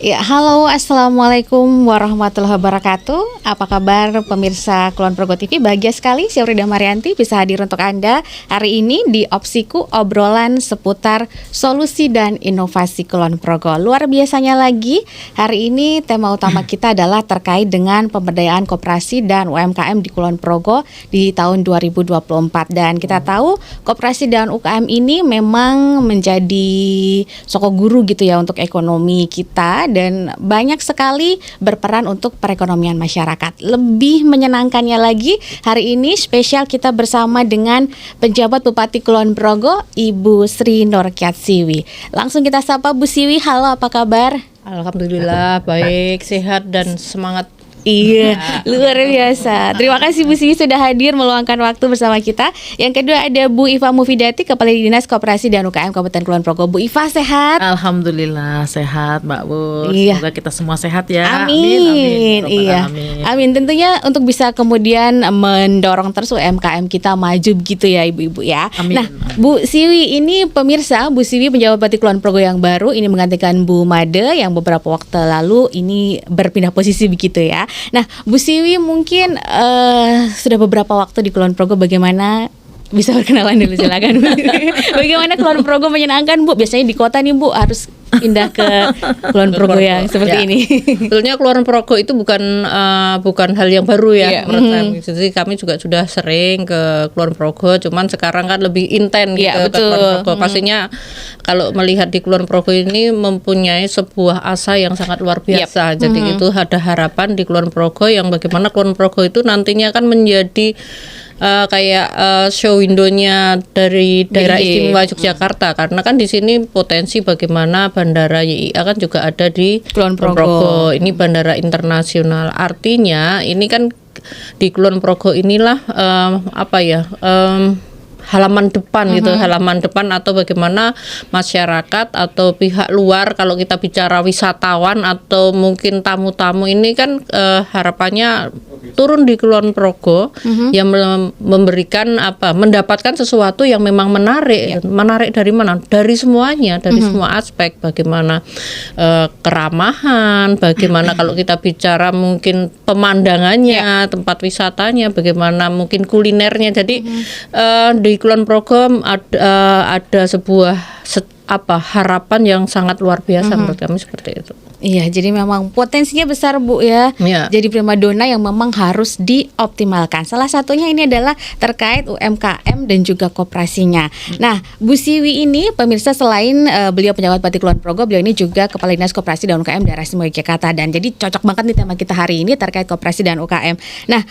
Ya, halo, assalamualaikum warahmatullahi wabarakatuh. Apa kabar pemirsa Kulon Progo TV? Bahagia sekali, saya Frida Marianti bisa hadir untuk Anda hari ini di Opsiku, obrolan seputar solusi dan inovasi Kulon Progo. Luar biasanya lagi, hari ini tema utama kita adalah terkait dengan pemberdayaan koperasi dan UMKM di Kulon Progo di tahun 2024. Dan kita tahu koperasi dan UKM ini memang menjadi sokok guru gitu ya untuk ekonomi kita, dan banyak sekali berperan untuk perekonomian masyarakat. Lebih menyenangkannya lagi, hari ini spesial kita bersama dengan penjabat Bupati Kulon Progo, Ibu Sri Norkiat Siwi. Langsung kita sapa Bu Siwi, halo, apa kabar? Alhamdulillah baik, sehat dan semangat. Iya, luar biasa. Terima kasih Bu Siwi sudah hadir meluangkan waktu bersama kita. Yang kedua ada Bu Iva Mufidati, Kepala Dinas Koperasi dan UKM Kabupaten Kulon Progo. Bu Iva sehat? Alhamdulillah sehat Mbak Bu. Iya. Semoga kita semua sehat ya. Amin. Iya. Amin. Amin. Tentunya untuk bisa kemudian mendorong terus UMKM kita maju gitu ya Ibu-ibu ya. Amin. Nah, Bu Siwi ini pemirsa, Bu Siwi penjabat Bupati Kulon Progo yang baru ini menggantikan Bu Made yang beberapa waktu lalu ini berpindah posisi begitu ya. Nah, Bu Siwi mungkin sudah beberapa waktu di Kulon Progo, bagaimana bisa perkenalan dulu silakan. Bagaimana Kulon Progo menyenangkan Bu? Biasanya di kota nih Bu harus pindah ke Kulon Progo yang seperti ini. Sebetulnya Kulon Progo itu bukan hal yang baru ya. Iya. Menurut kami. Jadi kami juga sudah sering ke Kulon Progo, cuman sekarang kan lebih intens Iya, gitu ke Kulon Progo. Pastinya kalau melihat di Kulon Progo ini mempunyai sebuah asa yang sangat luar biasa. Jadi itu ada harapan di Kulon Progo yang bagaimana Kulon Progo itu nantinya akan menjadi kayak show window-nya dari daerah istimewa Yogyakarta, karena kan di sini potensi bagaimana bandara YIA kan juga ada di Kulon Progo. Ini bandara internasional, artinya ini kan di Kulon Progo inilah halaman depan gitu, halaman depan atau bagaimana masyarakat atau pihak luar, kalau kita bicara wisatawan atau mungkin tamu-tamu ini kan harapannya turun di Kulon Progo yang memberikan mendapatkan sesuatu yang memang menarik. Menarik dari mana? Dari semuanya, dari semua aspek, bagaimana keramahan, bagaimana kalau kita bicara mungkin pemandangannya, tempat wisatanya, bagaimana mungkin kulinernya. Jadi di Kulon Progo ada sebuah harapan yang sangat luar biasa menurut kami seperti itu. Iya, jadi memang potensinya besar Bu ya. Iya. Jadi primadona yang memang harus dioptimalkan. Salah satunya ini adalah terkait UMKM dan juga koperasinya. Nah, Bu Siwi ini pemirsa selain beliau penjabat Bupati Kulon Progo, beliau ini juga Kepala Dinas Koperasi dan UKM Daerah Istimewa Yogyakarta. Dan jadi cocok banget nih tema kita hari ini terkait koperasi dan UKM. Nah,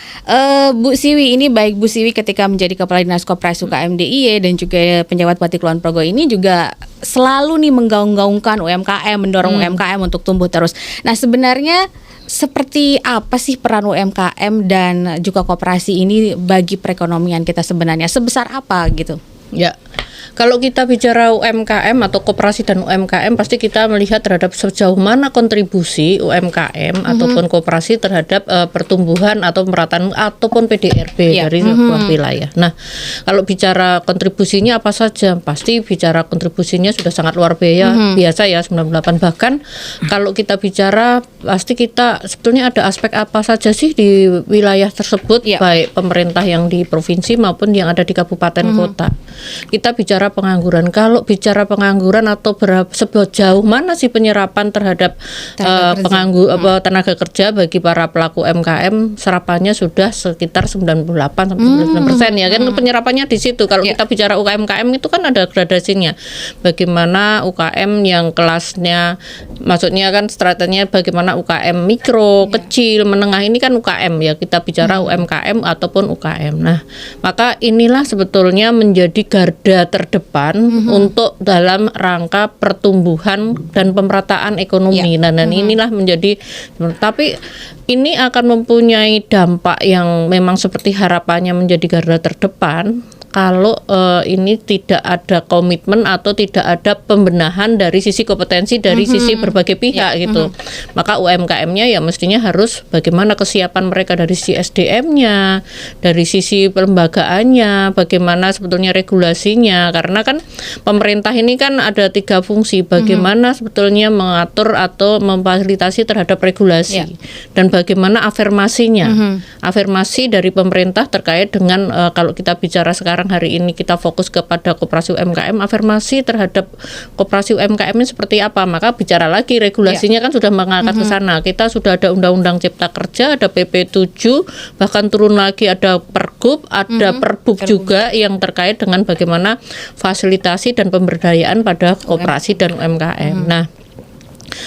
Bu Siwi ini, baik Bu Siwi ketika menjadi Kepala Dinas Koperasi UKM DIY dan juga penjabat Bupati Kulon Progo ini juga selalu nih menggaung-gaungkan UMKM, mendorong UMKM untuk tumbuh terus. Nah, sebenarnya seperti apa sih peran UMKM dan juga koperasi ini bagi perekonomian kita sebenarnya? Sebesar apa gitu? Ya, kalau kita bicara UMKM atau koperasi dan UMKM, pasti kita melihat terhadap sejauh mana kontribusi UMKM ataupun koperasi terhadap pertumbuhan atau pemerataan ataupun PDRB dari sebuah wilayah. Nah, kalau bicara kontribusinya apa saja, pasti bicara kontribusinya sudah sangat luar biasa ya, 98. Bahkan kalau kita bicara, pasti kita sebetulnya ada aspek apa saja sih di wilayah tersebut, baik pemerintah yang di provinsi maupun yang ada di kabupaten kota. Kita bicara pengangguran. Kalau bicara pengangguran atau sejauh mana sih penyerapan terhadap tenaga kerja bagi para pelaku UMKM, serapannya sudah sekitar 98-99% ya kan, penyerapannya di situ. Kalau kita bicara UMKM itu kan ada gradasinya. Bagaimana UKM yang kelasnya, maksudnya kan strateginya bagaimana UKM mikro, kecil, menengah, ini kan UKM ya. Kita bicara UMKM ataupun UKM. Nah, maka inilah sebetulnya menjadi garda terdepan untuk dalam rangka pertumbuhan dan pemerataan ekonomi. Dan inilah menjadi, tapi ini akan mempunyai dampak yang memang seperti harapannya menjadi garda terdepan. kalau ini tidak ada komitmen atau tidak ada pembenahan dari sisi kompetensi dari sisi berbagai pihak gitu. Maka UMKM-nya ya mestinya harus bagaimana kesiapan mereka dari sisi SDM-nya, dari sisi pelembagaannya, bagaimana sebetulnya regulasinya. Karena kan pemerintah ini kan ada 3 fungsi, bagaimana sebetulnya mengatur atau memfasilitasi terhadap regulasi dan bagaimana afirmasinya. Afirmasi dari pemerintah terkait dengan kalau kita bicara sekarang hari ini kita fokus kepada koperasi UMKM, afirmasi terhadap koperasi UMKM ini seperti apa, maka bicara lagi regulasinya kan sudah mengangkat ke sana. Kita sudah ada Undang-Undang Cipta Kerja, ada PP 7, bahkan turun lagi ada Pergub, ada Perbub juga yang terkait dengan bagaimana fasilitasi dan pemberdayaan pada koperasi dan UMKM. Nah,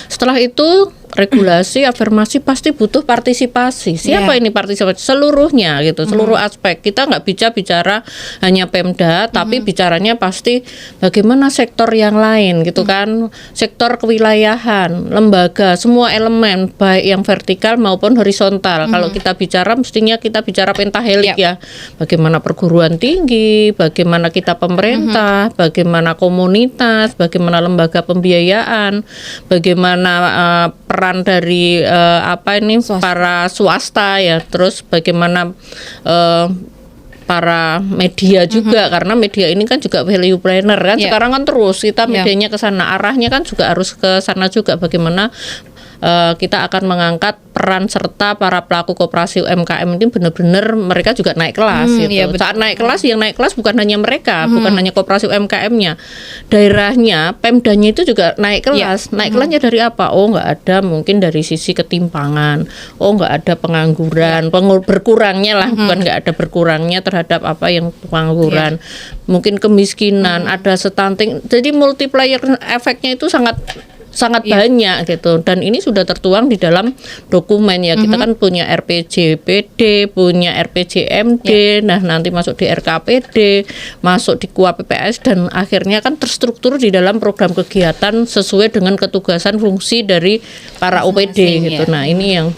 setelah itu regulasi, afirmasi pasti butuh partisipasi. Siapa ini partisipasi? Seluruhnya gitu, seluruh aspek. Kita nggak bicara hanya Pemda, tapi bicaranya pasti bagaimana sektor yang lain gitu kan, sektor kewilayahan, lembaga, semua elemen baik yang vertikal maupun horizontal. Kalau kita bicara mestinya kita bicara pentahelik ya. Bagaimana perguruan tinggi, bagaimana kita pemerintah, bagaimana komunitas, bagaimana lembaga pembiayaan, bagaimana peran dari para swasta ya, terus bagaimana para media juga, karena media ini kan juga value planner kan, sekarang kan terus kita medianya ke sana, arahnya kan juga harus ke sana juga, bagaimana kita akan mengangkat peran serta para pelaku koperasi UMKM ini benar-benar mereka juga naik kelas gitu. Saat naik kelas, yang naik kelas bukan hanya mereka, bukan hanya koperasi UMKM-nya, daerahnya, Pemdanya itu juga naik kelas. Naik kelasnya dari apa? Oh, nggak ada mungkin dari sisi ketimpangan, oh nggak ada pengangguran, berkurangnya lah, bukan nggak ada berkurangnya terhadap apa yang pengangguran, mungkin kemiskinan, ada stunting. Jadi multiplier efeknya itu sangat banyak gitu, dan ini sudah tertuang di dalam dokumen ya. Kita kan punya RPJPD, punya RPJMD, nah nanti masuk di RKPD, masuk di KUAPPS, dan akhirnya kan terstruktur di dalam program kegiatan sesuai dengan ketugasan fungsi dari para OPD gitu. Nah ini yang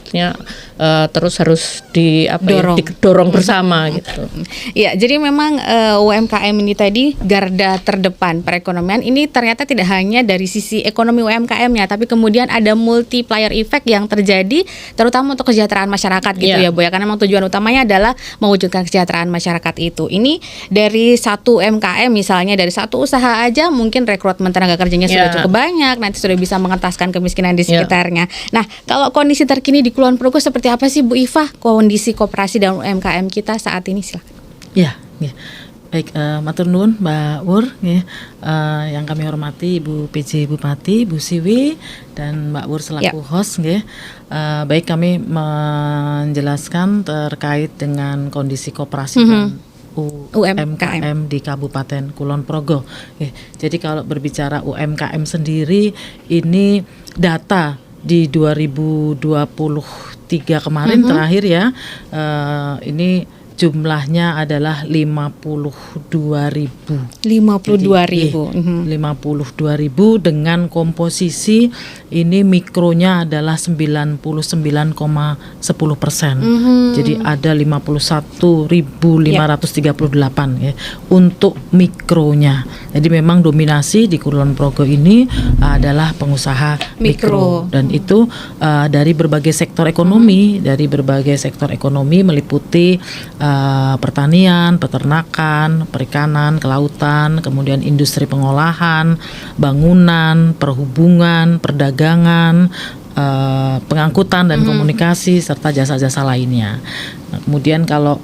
terus harus didorong bersama gitu. Ya, jadi memang UMKM ini tadi garda terdepan perekonomian. Ini ternyata tidak hanya dari sisi ekonomi UMKM-nya, tapi kemudian ada multiplier effect yang terjadi terutama untuk kesejahteraan masyarakat gitu ya Bu ya. Karena memang tujuan utamanya adalah mewujudkan kesejahteraan masyarakat itu. Ini dari satu UMKM misalnya, dari satu usaha aja mungkin rekrutmen tenaga kerjanya sudah cukup banyak, nanti sudah bisa mengentaskan kemiskinan di sekitarnya. Nah, kalau kondisi terkini di Kulon Progo seperti apa sih Bu Iva, kondisi koperasi dan UMKM kita saat ini, silakan. Ya. Baik, matur nuwun Mbak Wur, yang kami hormati Ibu PJ Bupati, Bu Siwi, dan Mbak Wur selaku host. Baik, kami menjelaskan terkait dengan kondisi koperasi dan UMKM di Kabupaten Kulon Progo. Jadi kalau berbicara UMKM sendiri, ini data di 2023 kemarin terakhir ya, ini jumlahnya adalah 52.000. 52.000. 52.000 dengan komposisi ini mikronya adalah 99,10%. Jadi ada 51.538 ya untuk mikronya. Jadi memang dominasi di Kulon Progo ini adalah pengusaha mikro, dan itu dari berbagai sektor ekonomi, meliputi pertanian, peternakan, perikanan, kelautan, kemudian industri pengolahan, bangunan, perhubungan, perdagangan, pengangkutan dan komunikasi, serta jasa-jasa lainnya. Nah, kemudian kalau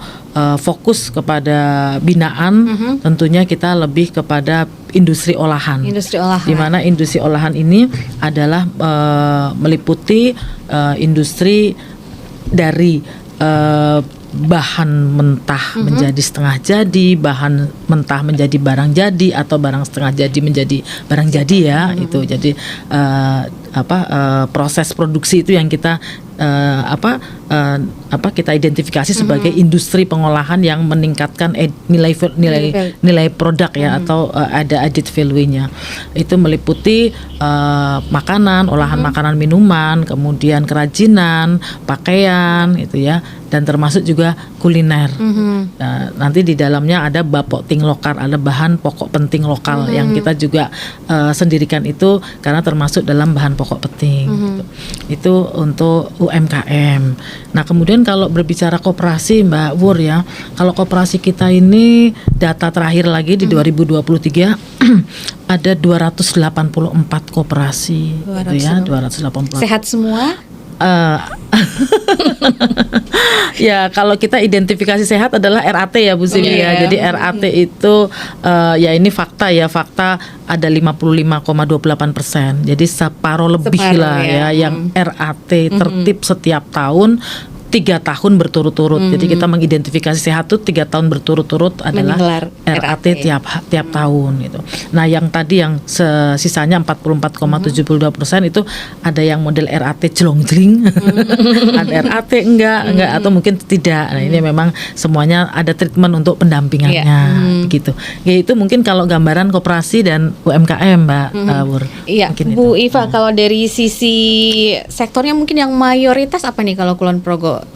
fokus kepada binaan, tentunya kita lebih kepada industri olahan. Di mana industri olahan ini adalah meliputi industri dari bahan mentah menjadi setengah jadi, bahan mentah menjadi barang jadi, atau barang setengah jadi menjadi barang jadi ya. Itu jadi proses produksi itu yang kita kita identifikasi sebagai industri pengolahan yang meningkatkan nilai produk ya, atau ada added value-nya. Itu meliputi makanan, olahan makanan, minuman, kemudian kerajinan, pakaian itu ya, dan termasuk juga kuliner. Nanti di dalamnya ada bapokting lokal, ada bahan pokok penting lokal yang kita juga sendirikan itu karena termasuk dalam bahan pokok penting. Itu untuk UMKM. Nah, kemudian kalau berbicara koperasi, Mbak Wur ya, kalau koperasi kita ini data terakhir lagi di 2023 ada 284 koperasi, gitu ya, 284. Sehat semua? Ya, kalau kita identifikasi sehat adalah RAT ya Bu Siwi ya. Jadi RAT itu ya ini fakta ada 55,28%. Jadi separuh lebih lah ya yang RAT tertib setiap tahun 3 tahun berturut-turut. Jadi kita mengidentifikasi sehat itu 3 tahun berturut-turut adalah RAT tiap tahun gitu. Nah, yang tadi yang sisanya 44,72% itu ada yang model RAT jelong-jling, ada RAT enggak atau mungkin tidak. Nah, ini memang semuanya ada treatment untuk pendampingannya begitu. Ya, itu mungkin kalau gambaran koperasi dan UMKM, Mbak Wur. Iya, Bu Iva, kalau dari sisi sektornya mungkin yang mayoritas apa nih kalau Kulon Progo?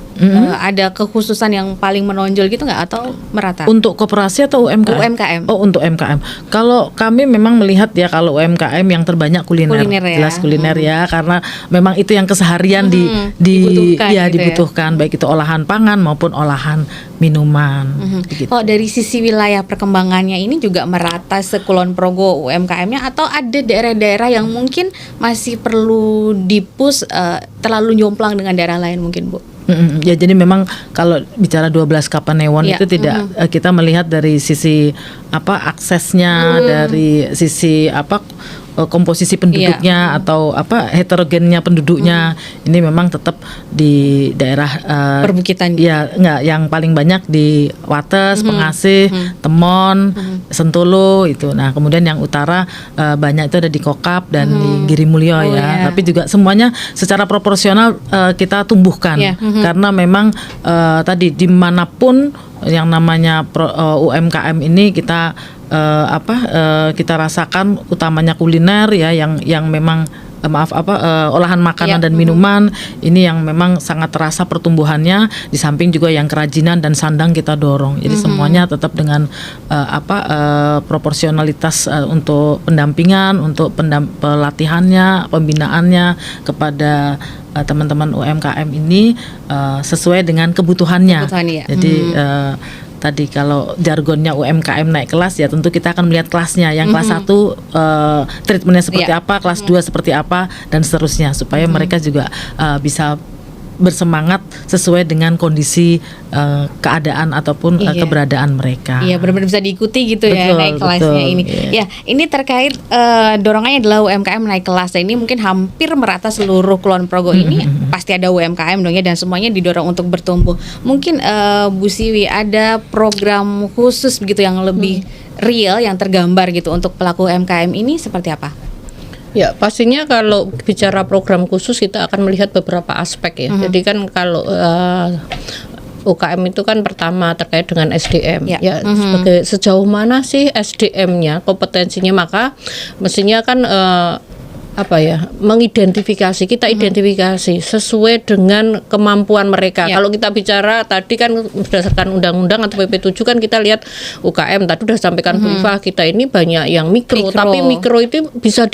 Ada kekhususan yang paling menonjol gitu nggak, atau merata? Untuk koperasi atau UMKM? UMKM. Oh, untuk UMKM. Kalau kami memang melihat ya, kalau UMKM yang terbanyak kuliner ya? Jelas kuliner ya, karena memang itu yang keseharian dibutuhkan, baik itu olahan pangan maupun olahan minuman. Gitu. Oh, dari sisi wilayah perkembangannya ini juga merata sekulon Progo UMKM-nya, atau ada daerah-daerah yang mungkin masih perlu dipush, terlalu jomplang dengan daerah lain mungkin, Bu? Ya, jadi memang kalau bicara 12 Kapanewon itu tidak kita melihat dari sisi aksesnya, dari sisi komposisi penduduknya atau heterogennya penduduknya, ini memang tetap di daerah perbukitan. Ya, enggak, yang paling banyak di Wates, Pengasih, Temon, Sentolo itu. Nah, kemudian yang utara banyak itu ada di Kokap dan di Girimulyo ya. Tapi juga semuanya secara proporsional kita tumbuhkan karena memang tadi dimanapun yang namanya UMKM ini kita kita rasakan utamanya kuliner ya, yang memang olahan makanan dan minuman ini yang memang sangat terasa pertumbuhannya, di samping juga yang kerajinan dan sandang kita dorong. Jadi semuanya tetap dengan proporsionalitas untuk pendampingan, untuk pelatihannya, pembinaannya kepada teman-teman UMKM ini sesuai dengan kebutuhannya. Jadi tadi kalau jargonnya UMKM naik kelas, ya tentu kita akan melihat kelasnya. Yang kelas 1 treatmentnya seperti apa, kelas 2 seperti apa, dan seterusnya, supaya mereka juga bisa bersemangat sesuai dengan kondisi keadaan ataupun keberadaan mereka. Iya, benar-benar bisa diikuti gitu. Betul, ya naik kelasnya ini. Ya, ini terkait dorongannya adalah UMKM naik kelas. Ini mungkin hampir merata seluruh Kulon Progo ini pasti ada UMKM dong ya, dan semuanya didorong untuk bertumbuh. Mungkin Bu Siwi ada program khusus begitu yang lebih real, yang tergambar gitu untuk pelaku UMKM ini seperti apa? Ya, pastinya kalau bicara program khusus kita akan melihat beberapa aspek ya. Jadi kan kalau UKM itu kan pertama terkait dengan SDM ya, sebagai sejauh mana sih SDM-nya, kompetensinya, maka mestinya kan mengidentifikasi, kita identifikasi sesuai dengan kemampuan mereka. Kalau kita bicara tadi kan berdasarkan undang-undang atau PP 7 kan kita lihat UKM tadi udah sampaikan Bu Iva, kita ini banyak yang mikro, tapi mikro itu bisa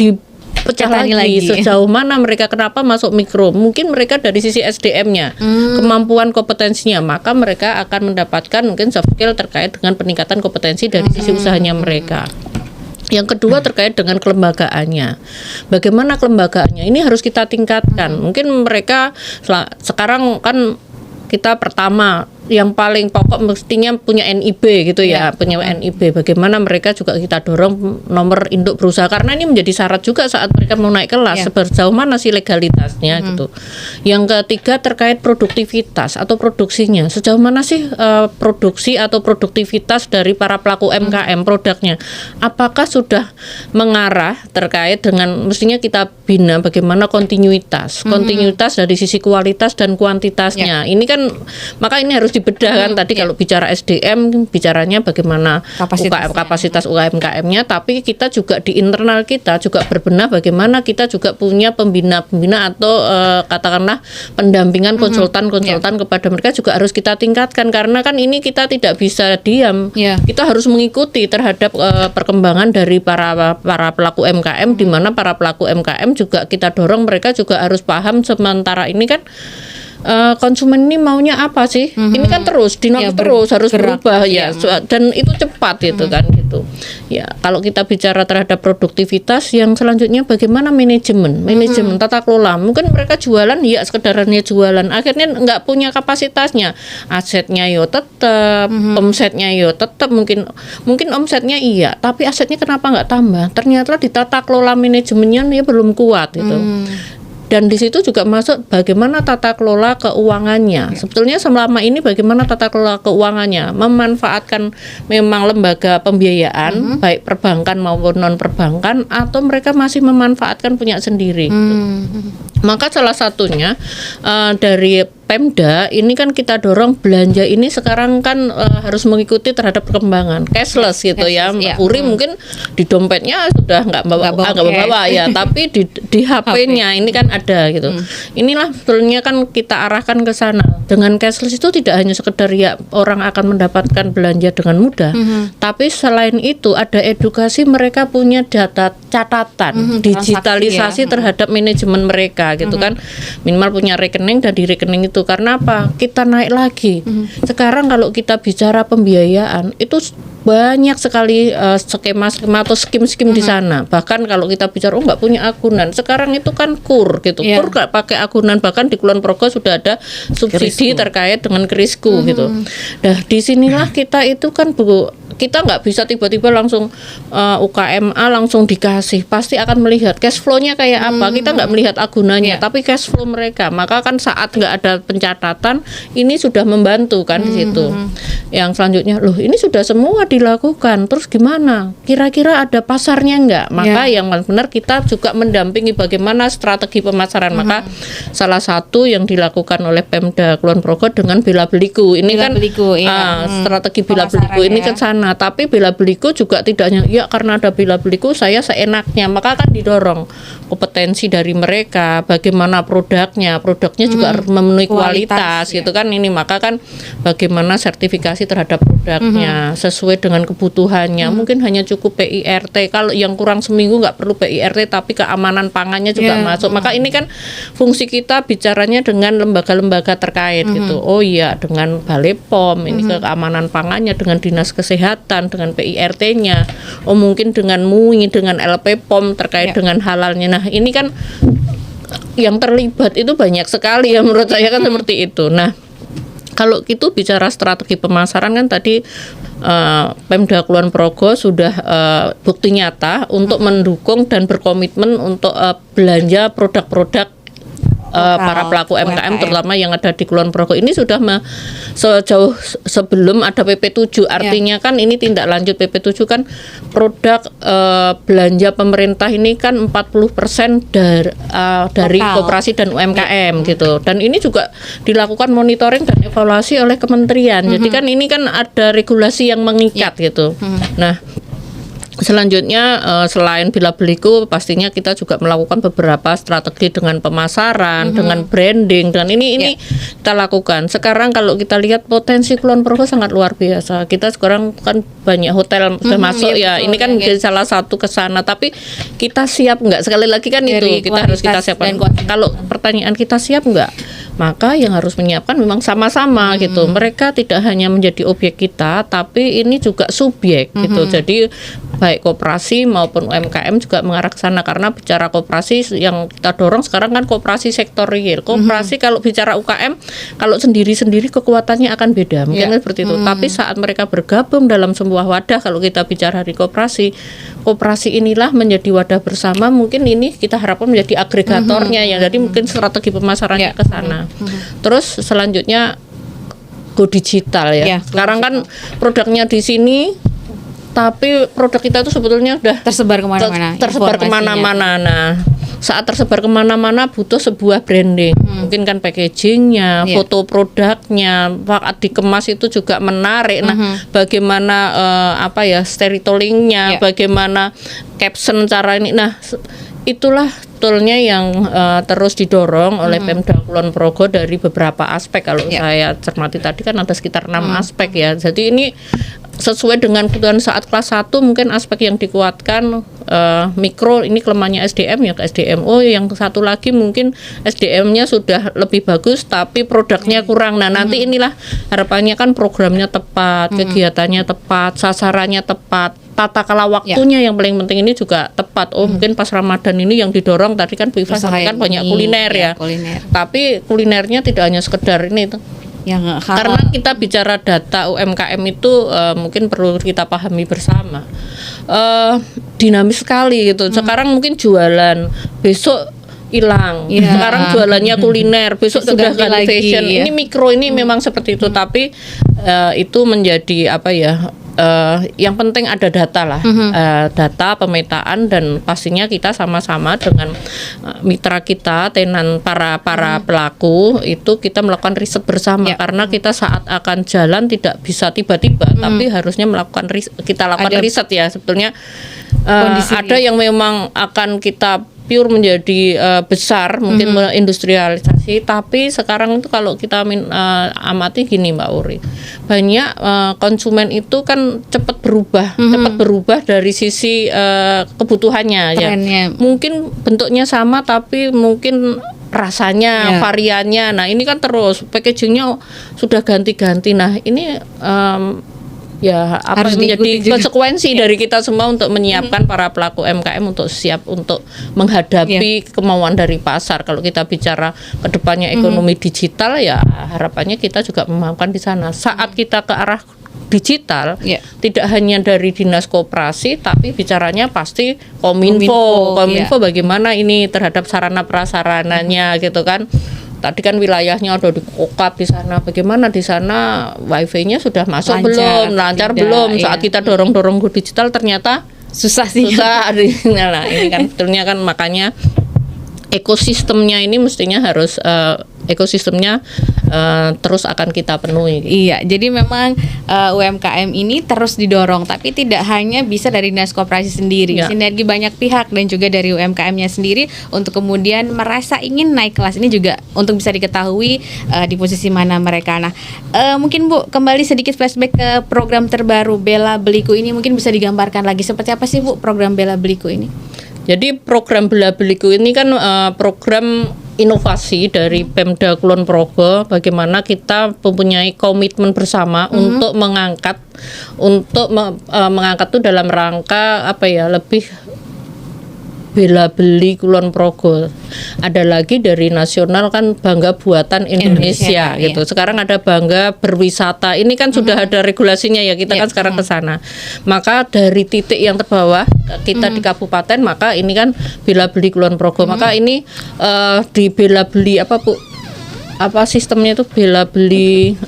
pecah lagi sejauh mana mereka, kenapa masuk mikro, mungkin mereka dari sisi SDM-nya, kemampuan kompetensinya, maka mereka akan mendapatkan mungkin soft skill terkait dengan peningkatan kompetensi dari sisi usahanya mereka. Yang kedua terkait dengan kelembagaannya, bagaimana kelembagaannya ini harus kita tingkatkan. Mungkin mereka sekarang kan kita pertama yang paling pokok mestinya punya NIB gitu ya, punya NIB. Bagaimana mereka juga kita dorong nomor induk berusaha, karena ini menjadi syarat juga saat mereka mau naik kelas, sejauh mana sih legalitasnya gitu. Yang ketiga terkait produktivitas atau produksinya, sejauh mana sih produksi atau produktivitas dari para pelaku UMKM produknya, apakah sudah mengarah terkait dengan mestinya kita bina bagaimana kontinuitas dari sisi kualitas dan kuantitasnya. Ini kan maka ini harus dibedah kan tadi kalau bicara SDM bicaranya bagaimana kapasitas UMKM-nya, tapi kita juga di internal kita juga berbenah bagaimana kita juga punya pembina atau katakanlah pendampingan konsultan kepada mereka juga harus kita tingkatkan, karena kan ini kita tidak bisa diam. Kita harus mengikuti terhadap perkembangan dari para pelaku UMKM, di mana para pelaku UMKM juga kita dorong mereka juga harus paham sementara ini kan konsumen ini maunya apa sih? Ini kan terus terus harus berubah ya, dan itu cepat gitu kan gitu. Ya, kalau kita bicara terhadap produktivitas, yang selanjutnya bagaimana manajemen tata kelola. Mungkin mereka jualan ya sekedarannya jualan, akhirnya nggak punya kapasitasnya. Asetnya yo tetap, omsetnya yo tetap, mungkin omsetnya iya, tapi asetnya kenapa nggak tambah? Ternyata di tata kelola manajemennya ya belum kuat gitu. Dan di situ juga masuk bagaimana tata kelola keuangannya. Sebetulnya selama ini bagaimana tata kelola keuangannya, memanfaatkan memang lembaga pembiayaan baik perbankan maupun non perbankan, atau mereka masih memanfaatkan punya sendiri. Maka salah satunya dari Pemda ini kan kita dorong belanja ini sekarang kan harus mengikuti terhadap perkembangan cashless gitu ya. Mbak Puri mungkin di dompetnya sudah nggak bawa ya, tapi di HP-nya ini kan ada gitu. Inilah sebetulnya kan kita arahkan ke sana. Dengan cashless itu tidak hanya sekedar ya orang akan mendapatkan belanja dengan mudah, tapi selain itu ada edukasi, mereka punya data catatan, digitalisasi terhadap manajemen mereka gitu kan. Minimal punya rekening, dan di rekening itu karena apa? Kita naik lagi. Sekarang kalau kita bicara pembiayaan itu banyak sekali skema atau skim di sana. Bahkan kalau kita bicara nggak punya agunan, sekarang itu kan KUR gitu. KUR nggak pakai agunan, bahkan di Kulon Progo sudah ada subsidi terkait dengan Krisku gitu. Nah, disinilah kita itu kan kita nggak bisa tiba-tiba langsung UKMA langsung dikasih, pasti akan melihat cash flow-nya kayak apa. Kita nggak melihat agunannya, tapi cash flow mereka. Maka kan saat nggak ada pencatatan, ini sudah membantu kan di situ. Yang selanjutnya, loh ini sudah semua dilakukan, terus gimana? Kira-kira ada pasarnya nggak? Maka yang benar kita juga mendampingi bagaimana strategi pemasaran. Maka salah satu yang dilakukan oleh Pemda Kulon Progo dengan Bela Beliku. Ini kan strategi Bela Beliku ini ke sana. Tapi Bela Beliku juga tidak hanya ya karena ada Bela Beliku saya seenaknya, maka kan didorong kompetensi dari mereka, bagaimana produknya juga memenuhi kualitas gitu kan ini. Maka kan bagaimana sertifikasi terhadap produknya sesuai dengan kebutuhannya. Mungkin hanya cukup PIRT, kalau yang kurang seminggu nggak perlu PIRT, tapi keamanan pangannya juga masuk. Maka ini kan fungsi kita bicaranya dengan lembaga-lembaga terkait gitu. Oh iya, dengan Balai POM ini keamanan pangannya, dengan Dinas Kesehatan, dengan PIRT-nya, oh mungkin dengan MUI, dengan LP POM terkait dengan halalnya. Nah ini kan yang terlibat itu banyak sekali ya, menurut saya kan seperti itu. Nah kalau itu bicara strategi pemasaran kan tadi Pemda Kulon Progo sudah bukti nyata untuk mendukung dan berkomitmen untuk belanja produk-produk para pelaku UMKM terutama yang ada di Kulon Progo ini sudah sejauh sebelum ada PP7, artinya kan ini tindak lanjut PP7 kan produk belanja pemerintah ini kan 40% dari koperasi dan UMKM gitu, dan ini juga dilakukan monitoring dan evaluasi oleh kementerian. Jadi kan ini kan ada regulasi yang mengikat gitu. Nah selanjutnya selain Bela Beliku pastinya kita juga melakukan beberapa strategi dengan pemasaran, dengan branding, dan ini kita lakukan. Sekarang kalau kita lihat potensi Kulon Progo sangat luar biasa. Kita sekarang kan banyak hotel sudah masuk ini kan jadi salah satu ke sana. Tapi kita siap nggak? Sekali lagi kan itu kita harus kita siapkan. Kalau pertanyaan kita siap nggak? maka yang harus menyiapkan memang sama-sama gitu. Mereka tidak hanya menjadi objek kita, tapi ini juga subjek gitu. Jadi baik koperasi maupun UMKM juga mengarah ke sana, karena bicara koperasi yang kita dorong sekarang kan koperasi sektor real. Koperasi kalau bicara UKM, kalau sendiri-sendiri kekuatannya akan beda, mungkin seperti itu. Tapi saat mereka bergabung dalam sebuah wadah, kalau kita bicara di koperasi inilah menjadi wadah bersama. Mungkin ini kita harapkan menjadi agregatornya ya. Jadi mungkin strategi pemasarannya ke sana. Terus selanjutnya go digital ya. Sekarang kan produknya di sini, tapi produk kita itu sebetulnya udah tersebar kemana-mana. Tersebar kemana-mana. Nah, saat tersebar kemana-mana butuh sebuah branding. Mungkin kan packagingnya, foto produknya, saat dikemas itu juga menarik. Nah, bagaimana storytellingnya, bagaimana caption cara ini. Nah, itulah toolnya yang terus didorong oleh Pemda Kulon Progo dari beberapa aspek. Kalau saya cermati tadi kan ada sekitar 6 aspek ya. Jadi ini sesuai dengan kebutuhan saat kelas 1, mungkin aspek yang dikuatkan mikro ini kelemahannya SDM ya ke SDMO. Yang satu lagi mungkin SDM-nya sudah lebih bagus tapi produknya kurang. Nah, nanti inilah harapannya kan programnya tepat, kegiatannya tepat, sasarannya tepat, tata kelola waktunya yang paling penting ini juga tepat. Mungkin pas Ramadan ini yang didorong tadi kan Bu Iva sampaikan banyak kuliner ya. Tapi kulinernya tidak hanya sekedar ini itu. Karena kita bicara data UMKM itu mungkin perlu kita pahami bersama, dinamis sekali gitu. Sekarang mungkin jualan, besok hilang. Sekarang jualannya kuliner, besok sudah ganti fashion. Ini mikro ini memang seperti itu. Tapi itu menjadi yang penting ada data lah, data pemetaan, dan pastinya kita sama-sama dengan mitra kita, tenan para pelaku itu kita melakukan riset bersama, karena kita saat akan jalan tidak bisa tiba-tiba, tapi harusnya melakukan kita lakukan riset ya sebetulnya. Ada yang memang akan kita pure menjadi besar, mungkin industrialisasi, tapi sekarang itu kalau kita amati gini Mbak Uri, banyak konsumen itu kan cepat berubah dari sisi kebutuhannya. Mungkin bentuknya sama tapi mungkin rasanya, variannya. Nah, ini kan terus packagingnya sudah ganti-ganti. Nah, ini harus menjadi konsekuensi dari kita semua untuk menyiapkan para pelaku UMKM untuk siap untuk menghadapi kemauan dari pasar. Kalau kita bicara kedepannya ekonomi digital, ya harapannya kita juga memampukan di sana. Saat kita ke arah digital, tidak hanya dari dinas koperasi, tapi bicaranya pasti Kominfo bagaimana ini terhadap sarana prasarananya gitu kan. Tadi kan wilayahnya ada di Kokap di sana. Bagaimana di sana wifi-nya sudah masuk lancar belum? Saat kita dorong go digital ternyata susah. Nah, ini kan betulnya kan makanya ekosistemnya ini mestinya harus terus akan kita penuhi. Iya, jadi memang UMKM ini terus didorong, tapi tidak hanya bisa dari dinas koperasi sendiri, sinergi banyak pihak dan juga dari UMKM-nya sendiri untuk kemudian merasa ingin naik kelas ini juga untuk bisa diketahui di posisi mana mereka. Nah, mungkin Bu kembali sedikit flashback ke program terbaru Bela Beliku ini, mungkin bisa digambarkan lagi seperti apa sih Bu program Bela Beliku ini? Jadi program Bela Beliku ini kan program inovasi dari Pemda Kulon Progo, bagaimana kita mempunyai komitmen bersama untuk mengangkat itu dalam rangka lebih Bela Beli Kulon Progo. Ada lagi dari nasional kan bangga buatan Indonesia gitu. Sekarang ada bangga berwisata. Ini kan sudah ada regulasinya ya, kita kan sekarang ke sana. Maka dari titik yang terbawah kita di kabupaten, maka ini kan Bela Beli Kulon Progo. Maka ini di Bela Beli sistemnya itu Bela Beli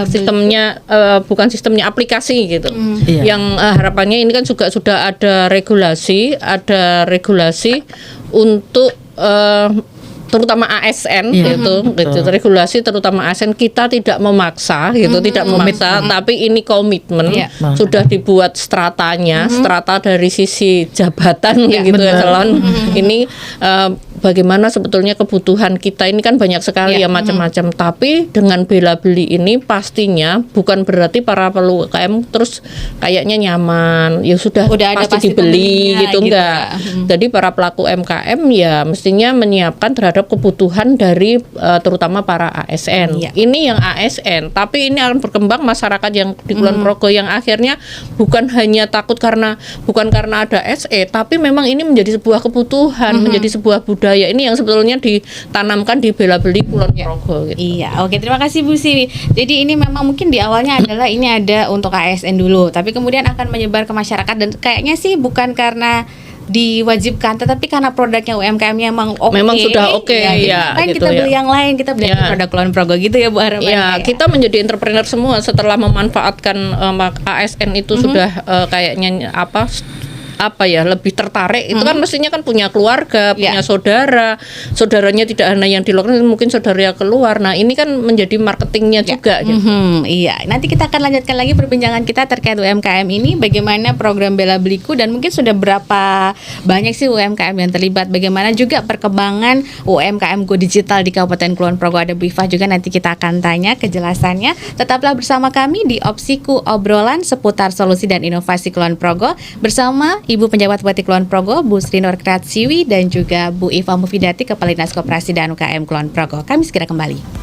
sistemnya bukan sistemnya aplikasi gitu. Yang harapannya ini kan juga sudah ada regulasi untuk terutama ASN gitu. Regulasi terutama ASN kita tidak memaksa gitu, tapi ini komitmen sudah dibuat stratanya, strata dari sisi jabatan gitu eselon. Ini bagaimana sebetulnya kebutuhan kita ini kan banyak sekali ya macam-macam. Tapi dengan bela beli ini pastinya bukan berarti para pelaku UMKM terus kayaknya nyaman, ya sudah ada pasti dibeli pembelinya gitu enggak. Jadi para pelaku UMKM ya mestinya menyiapkan terhadap kebutuhan dari terutama para ASN. Ini yang ASN, tapi ini akan berkembang masyarakat yang di Kulon Progo yang akhirnya bukan hanya takut karena ada SE, tapi memang ini menjadi sebuah kebutuhan, menjadi sebuah budaya. Ini yang sebetulnya ditanamkan di bela beli Kulon Progo gitu. Iya, oke, terima kasih Bu Siwi. Jadi ini memang mungkin di awalnya adalah ini ada untuk ASN dulu, tapi kemudian akan menyebar ke masyarakat dan kayaknya sih bukan karena diwajibkan, tetapi karena produknya UMKM-nya memang oke. Memang sudah oke ya. Kan gitu kita beli yang lain, kita beli produk Kulon Progo gitu ya Bu harapannya. Ya, kita menjadi entrepreneur semua setelah memanfaatkan ASN itu sudah kayaknya apa ya lebih tertarik itu kan mestinya kan punya keluarga, punya saudaranya tidak hanya yang di luar, mungkin saudara keluar. Nah ini kan menjadi marketingnya juga gitu. Iya, nanti kita akan lanjutkan lagi perbincangan kita terkait UMKM ini, bagaimana program Bela Beliku dan mungkin sudah berapa banyak sih UMKM yang terlibat, bagaimana juga perkembangan UMKM Go Digital di Kabupaten Kulon Progo. Ada Bu Ifah juga, nanti kita akan tanya kejelasannya. Tetaplah bersama kami di Opsiku, obrolan seputar solusi dan inovasi Kulon Progo bersama Ibu Penjabat Bupati Kulon Progo, Bu Sri Nur Siwi, dan juga Bu Ifah Mufidati, Kepala Dinas Koperasi dan UKM Kulon Progo. Kami segera kembali.